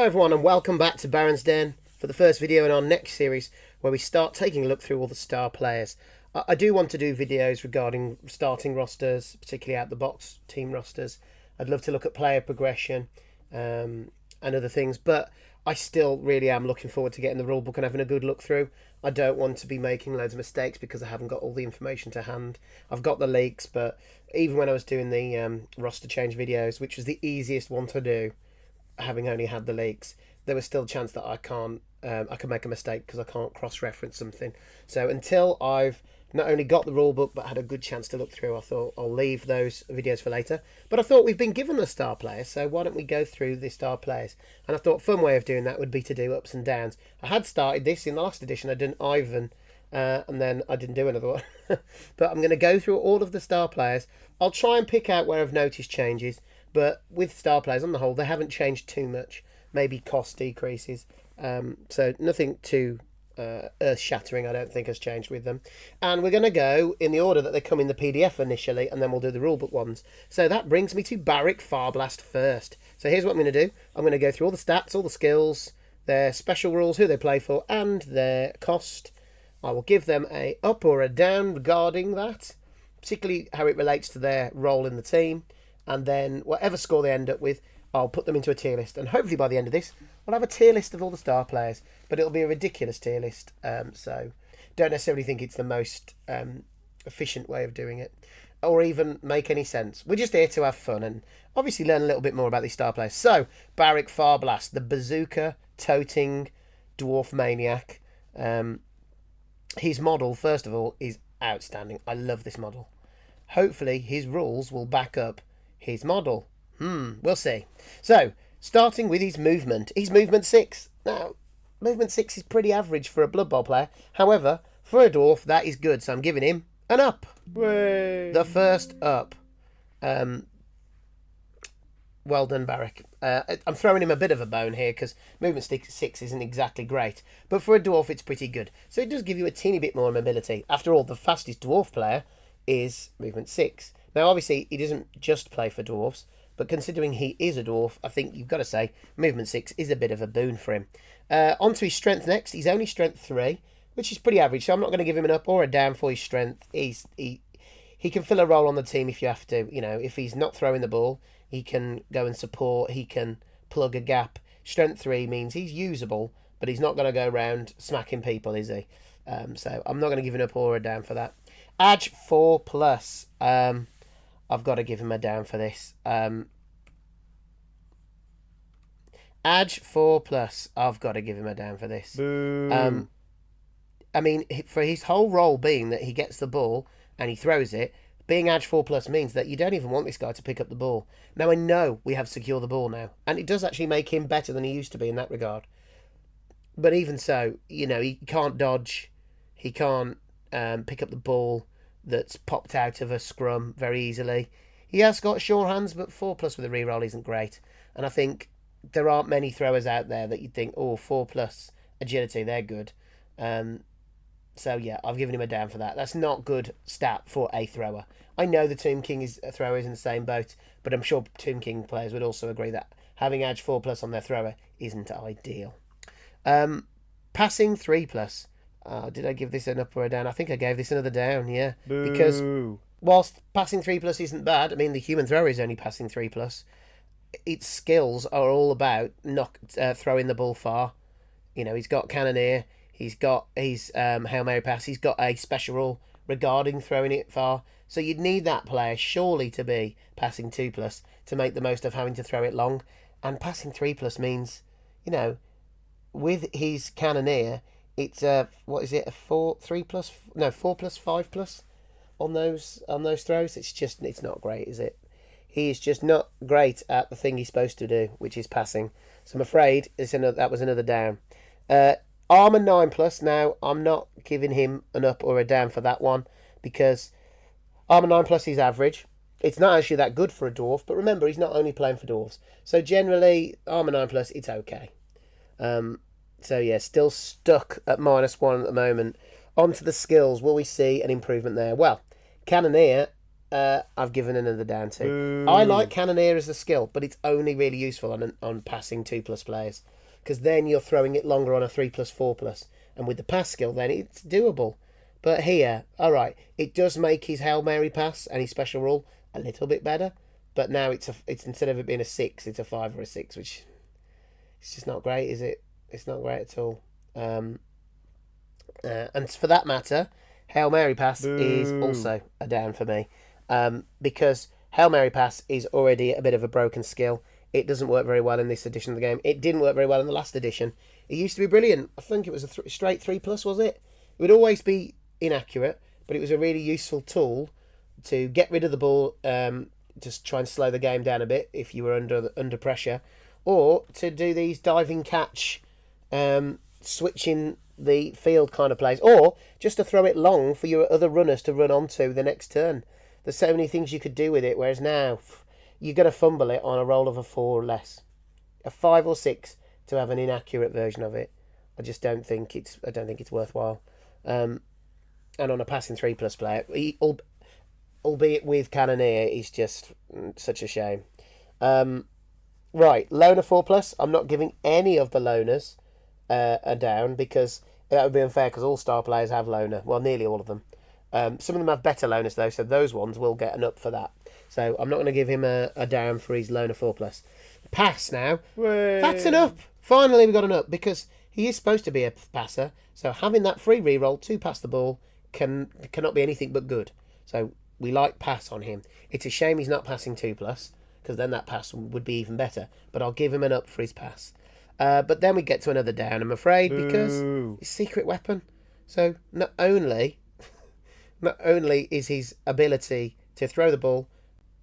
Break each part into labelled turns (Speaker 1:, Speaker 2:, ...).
Speaker 1: Hello everyone and welcome back to Baron's Den for the first video in our next series where we start taking a look through all the star players. I do want to do videos regarding starting rosters, particularly out the box team rosters. I'd love to look at player progression and other things, but I still really am looking forward to getting the rulebook and having a good look through. I don't want to be making loads of mistakes because I haven't got all the information to hand. I've got the leaks, but even when I was doing the roster change videos, which was the easiest one to do, having only had the leaks, there was still a chance that I can make a mistake because I can't cross-reference something. So until I've not only got the rule book but had a good chance to look through, I thought I'll leave those videos for later. But I thought we've been given the star players, so why don't we go through the star players? And I thought a fun way of doing that would be to do ups and downs. I had started this in the last edition. I did Ivan, and then I didn't do another one. But I'm going to go through all of the star players. I'll try and pick out where I've noticed changes. But with star players on the whole, they haven't changed too much. Maybe cost decreases. So nothing too earth-shattering, I don't think, has changed with them. And we're going to go in the order that they come in the PDF initially, and then we'll do the rulebook ones. So that brings me to Barik Farblast first. So here's what I'm going to do. I'm going to go through all the stats, all the skills, their special rules, who they play for, and their cost. I will give them a up or a down regarding that, particularly how it relates to their role in the team. And then whatever score they end up with, I'll put them into a tier list. And hopefully by the end of this, we'll have a tier list of all the star players. But it'll be a ridiculous tier list. So don't necessarily think it's the most efficient way of doing it. Or even make any sense. We're just here to have fun and obviously learn a little bit more about these star players. So, Barik Farblast, the bazooka-toting dwarf maniac. His model, first of all, is outstanding. I love this model. Hopefully his rules will back up his model. We'll see. So, starting with his movement. He's movement 6. Now, movement 6 is pretty average for a Blood Bowl player. However, for a dwarf, that is good. So I'm giving him an up.
Speaker 2: Way.
Speaker 1: The first up. Well done, Barik. I'm throwing him a bit of a bone here because movement 6 isn't exactly great. But for a dwarf, it's pretty good. So it does give you a teeny bit more mobility. After all, the fastest dwarf player is movement 6. Now, obviously, he doesn't just play for dwarves, but considering he is a dwarf, I think you've got to say movement 6 is a bit of a boon for him. Onto his strength next. He's only strength 3, which is pretty average, so I'm not going to give him an up or a down for his strength. He can fill a role on the team if you have to. You know, if he's not throwing the ball, he can go and support, he can plug a gap. Strength 3 means he's usable, but he's not going to go around smacking people, is he? So I'm not going to give him an up or a down for that. Edge 4 plus. I've got to give him a down for this. Edge 4 plus. I've got to give him a down for this.
Speaker 2: Boo.
Speaker 1: I mean, for his whole role being that he gets the ball and he throws it, being Edge 4 plus means that you don't even want this guy to pick up the ball. Now, I know we have secure the ball now, and it does actually make him better than he used to be in that regard. But even so, you know, he can't dodge. He can't pick up the ball that's popped out of a scrum very easily. He has got sure hands, but 4 plus with a reroll isn't great. And I think there aren't many throwers out there that you'd think, oh, 4 plus agility, they're good. So yeah, I've given him a down for that. That's not good stat for a thrower. I know the Tomb King thrower is in the same boat, but I'm sure Tomb King players would also agree that having Edge 4 plus on their thrower isn't ideal. Passing 3 plus. Did I give this an up or a down? I think I gave this another down, yeah.
Speaker 2: Boo.
Speaker 1: Because whilst passing 3 plus isn't bad, I mean, the human thrower is only passing 3 plus. Its skills are all about throwing the ball far. You know, he's got Cannoneer, he's got his Hail Mary pass, he's got a special rule regarding throwing it far. So you'd need that player surely to be passing 2 plus to make the most of having to throw it long. And passing 3 plus means, you know, with his Cannoneer, it's what is it, a 4 plus 5 plus on those throws. It's not great, is it? He is just not great at the thing he's supposed to do, which is passing. So I'm afraid that was another down. Armor 9 plus. Now I'm not giving him an up or a down for that one because Armor 9 plus is average. It's not actually that good for a dwarf, but remember he's not only playing for dwarves. So generally Armor 9 plus, it's okay. So yeah, still stuck at -1 at the moment. On to the skills. Will we see an improvement there? Well, Cannoneer, I've given another down to. I like Cannoneer as a skill, but it's only really useful on passing 2 plus players. because then you're throwing it longer on a 3+, 4+. And with the pass skill, then it's doable. But here, all right, it does make his Hail Mary pass and his special rule a little bit better. But now it's instead of it being a 6, it's a 5 or a 6, which it's just not great, is it? It's not great at all. And for that matter, Hail Mary pass is also a down for me, because Hail Mary pass is already a bit of a broken skill. It doesn't work very well in this edition of the game. It didn't work very well in the last edition. It used to be brilliant. I think it was a straight 3+, was it? It would always be inaccurate, but it was a really useful tool to get rid of the ball, just try and slow the game down a bit if you were under pressure, or to do these diving catch, switching the field kind of plays, or just to throw it long for your other runners to run onto the next turn. There's so many things you could do with it, whereas now you're going to fumble it on a roll of a 4 or less. A 5 or 6 to have an inaccurate version of it. I just don't think it's worthwhile. And on a passing 3+ player, albeit with Cannoneer, is just such a shame. Right, loner 4+. I'm not giving any of the loners a down, because that would be unfair, because all star players have loner. Well, nearly all of them. Some of them have better loners though, so those ones will get an up for that. So I'm not going to give him a down for his loner 4+. Pass now.
Speaker 2: Way.
Speaker 1: That's an up. Finally we got an up, because he is supposed to be a passer. So having that free reroll to pass the ball cannot be anything but good. So we like pass on him. It's a shame he's not passing 2+, because then that pass would be even better. But I'll give him an up for his pass. But then we get to another down, I'm afraid, because his secret weapon. So not only is his ability to throw the ball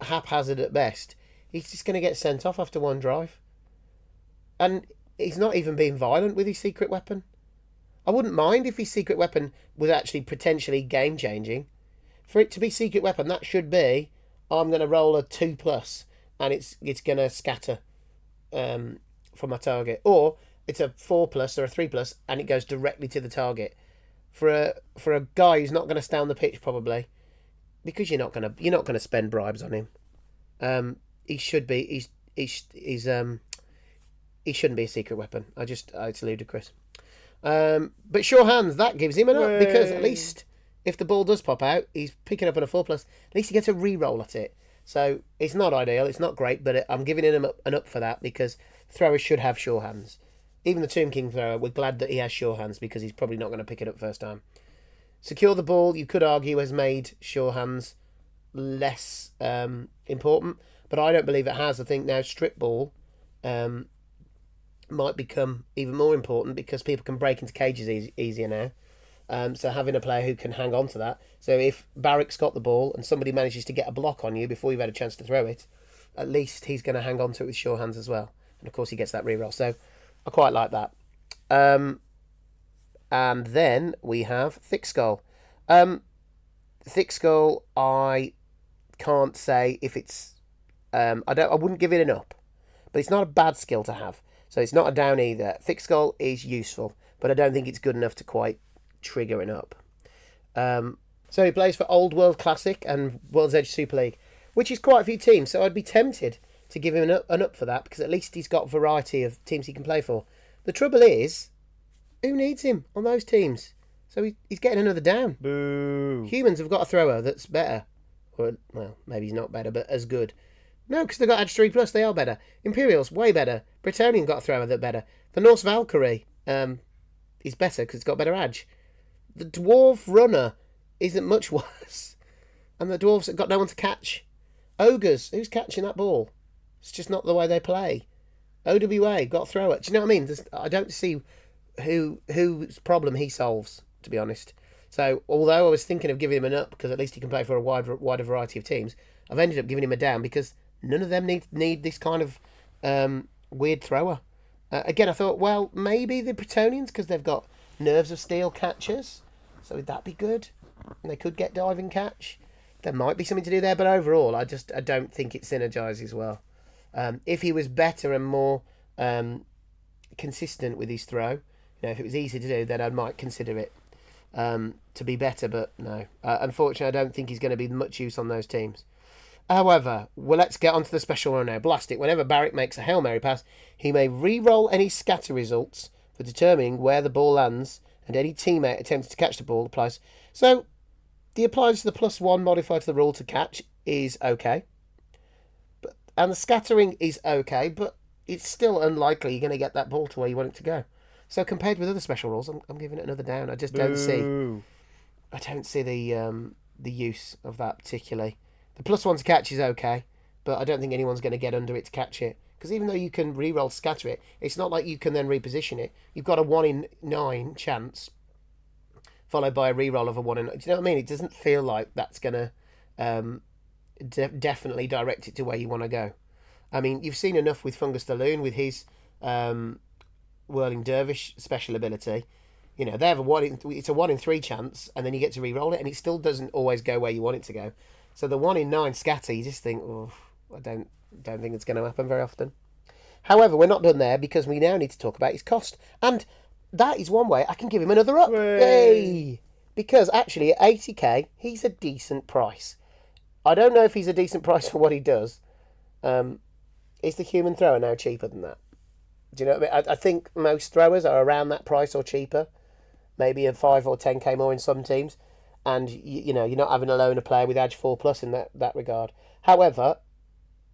Speaker 1: haphazard at best, he's just going to get sent off after one drive. And he's not even being violent with his secret weapon. I wouldn't mind if his secret weapon was actually potentially game-changing. For it to be secret weapon, that should be, I'm going to roll a 2+, and it's going to scatter from my target. Or it's a 4+ or a 3+, and it goes directly to the target. For a guy who's not going to stay on the pitch, probably, because you're not going to spend bribes on him. He should be. He shouldn't be a secret weapon. It's ludicrous. But sure hands, that gives him an up, because at least if the ball does pop out, he's picking up on a 4+. At least he gets a re-roll at it. So it's not ideal, it's not great, but I'm giving him an up for that, because throwers should have sure hands. Even the Tomb King thrower, we're glad that he has sure hands, because he's probably not going to pick it up first time. Secure the ball, you could argue, has made sure hands less important, but I don't believe it has. I think now strip ball might become even more important, because people can break into cages easier now. So having a player who can hang on to that. So if Barik's got the ball and somebody manages to get a block on you before you've had a chance to throw it, at least he's going to hang on to it with sure hands as well. And of course he gets that reroll. So I quite like that. And then we have Thick Skull. Thick Skull, I can't say if it's... I wouldn't give it an up. But it's not a bad skill to have. So it's not a down either. Thick Skull is useful, but I don't think it's good enough to quite trigger an up. So he plays for Old World Classic and World's Edge Super League, which is quite a few teams. So I'd be tempted to give him an up for that, because at least he's got variety of teams he can play for. The trouble is, who needs him on those teams? So he's getting another down.
Speaker 2: Boo.
Speaker 1: Humans have got a thrower that's better. Or, well, maybe he's not better, but as good. No, because they've got Edge 3+, they are better. Imperials, way better. Bretonnian got a thrower that's better. The Norse Valkyrie is better because it's got better edge. The Dwarf Runner isn't much worse. And the Dwarves have got no one to catch. Ogres, who's catching that ball? It's just not the way they play. OWA, got a thrower. Do you know what I mean? I don't see whose problem he solves, to be honest. So, although I was thinking of giving him an up, because at least he can play for a wider variety of teams, I've ended up giving him a down, because none of them need this kind of weird thrower. Again, I thought, well, maybe the Bretonnians, because they've got Nerves of Steel catchers. So would that be good? And they could get diving catch. There might be something to do there, but overall, I don't think it synergises well. If he was better and more consistent with his throw, if it was easy to do, then I might consider it to be better, but no. Unfortunately, I don't think he's going to be much use on those teams. However, well, let's get onto the special rule now. Blast it. Whenever Barik makes a Hail Mary pass, he may re-roll any scatter results for determining where the ball lands, and any teammate attempting to catch the ball applies. So, the applies to the +1 modifier to the rule to catch is okay. And the scattering is okay, but it's still unlikely you're going to get that ball to where you want it to go. So compared with other special rules, I'm giving it another down. I just don't see. I don't see the use of that particularly. The +1 to catch is okay, but I don't think anyone's going to get under it to catch it. Because even though you can re-roll scatter it, it's not like you can then reposition it. You've got a 1 in 9 chance, followed by a re-roll of a 1 in 9. Do you know what I mean? It doesn't feel like that's going to definitely direct it to where you want to go. I mean, you've seen enough with Fungus the Loon with his Whirling Dervish special ability. You know, they have it's a 1 in 3 chance, and then you get to re-roll it, and it still doesn't always go where you want it to go. So the 1 in 9 scatter, you just think, oh, I don't think it's going to happen very often. However, we're not done there, because we now need to talk about his cost, and that is one way I can give him another up. Yay! Because actually, at 80k, he's a decent price. I don't know if he's a decent price for what he does. Is the human thrower now cheaper than that? Do you know what I mean? I think most throwers are around that price or cheaper. Maybe a 5 or 10k more in some teams. And, you know, you're not having a loaner player with Edge 4+ in that regard. However,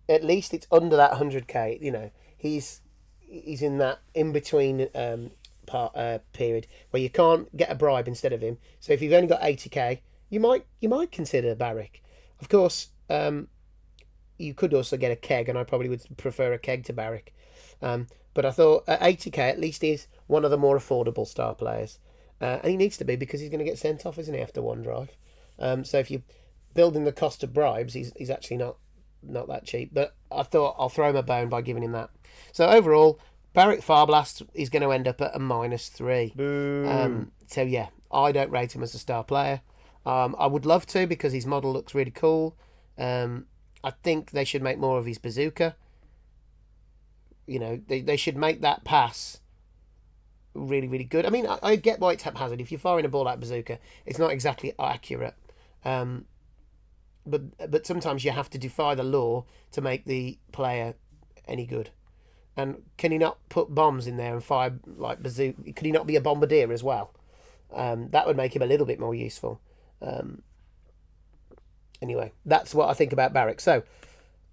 Speaker 1: at least it's under that 100k. You know, he's in that in-between period where you can't get a bribe instead of him. So if you've only got 80k, you might consider Barik. Of course, you could also get a keg, and I probably would prefer a keg to Barik. But I thought at 80k, at least he's one of the more affordable star players. And he needs to be, because he's going to get sent off, isn't he, after one drive? So if you're building the cost of bribes, he's actually not that cheap. But I thought I'll throw him a bone by giving him that. So overall, Barik Farblast is going to end up at a -3. So yeah, I don't rate him as a star player. I would love to, because his model looks really cool. I think they should make more of his bazooka. You know, they should make that pass really, really good. I mean, I get why it's haphazard. If you're firing a ball at bazooka, it's not exactly accurate. But sometimes you have to defy the law to make the player any good. And can he not put bombs in there and fire like bazooka? Could he not be a bombardier as well? That would make him a little bit more useful. Anyway, that's what I think about Barik. So,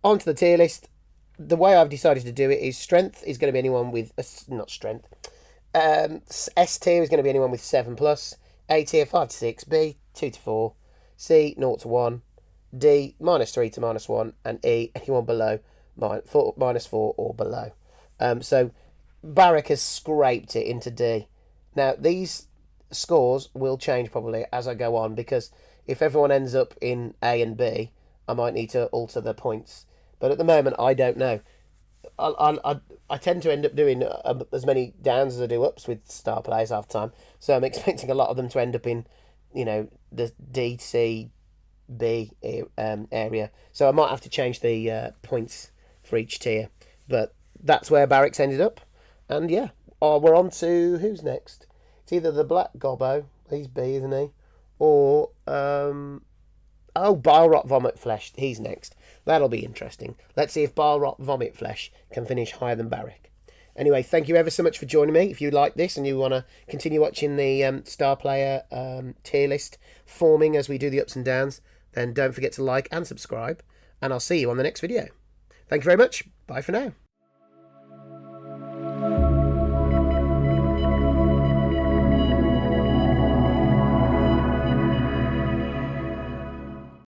Speaker 1: on to the tier list. The way I've decided to do it is strength is going to be anyone with... not strength. S tier is going to be anyone with 7+. A tier, 5 to 6. B, 2 to 4. C, 0 to 1. D, -3 to -1. And E, anyone below -4 or below. So, Barik has scraped it into D. Now, these scores will change probably as I go on, because if everyone ends up in A and B, I might need to alter the points. But at the moment, I don't know. I tend to end up doing as many downs as I do ups with star players half the time. So I'm expecting a lot of them to end up in, you know, the D, C, B area. So I might have to change the points for each tier. But that's where Barik's ended up. And yeah, we're on to who's next. It's either the Black Gobbo, he's B, isn't he? Or, Bile-Rot Vomit Flesh, he's next. That'll be interesting. Let's see if Bile-Rot Vomit Flesh can finish higher than Barik. Anyway, thank you ever so much for joining me. If you like this and you want to continue watching the star player tier list forming as we do the ups and downs, then don't forget to like and subscribe. And I'll see you on the next video. Thank you very much. Bye for now.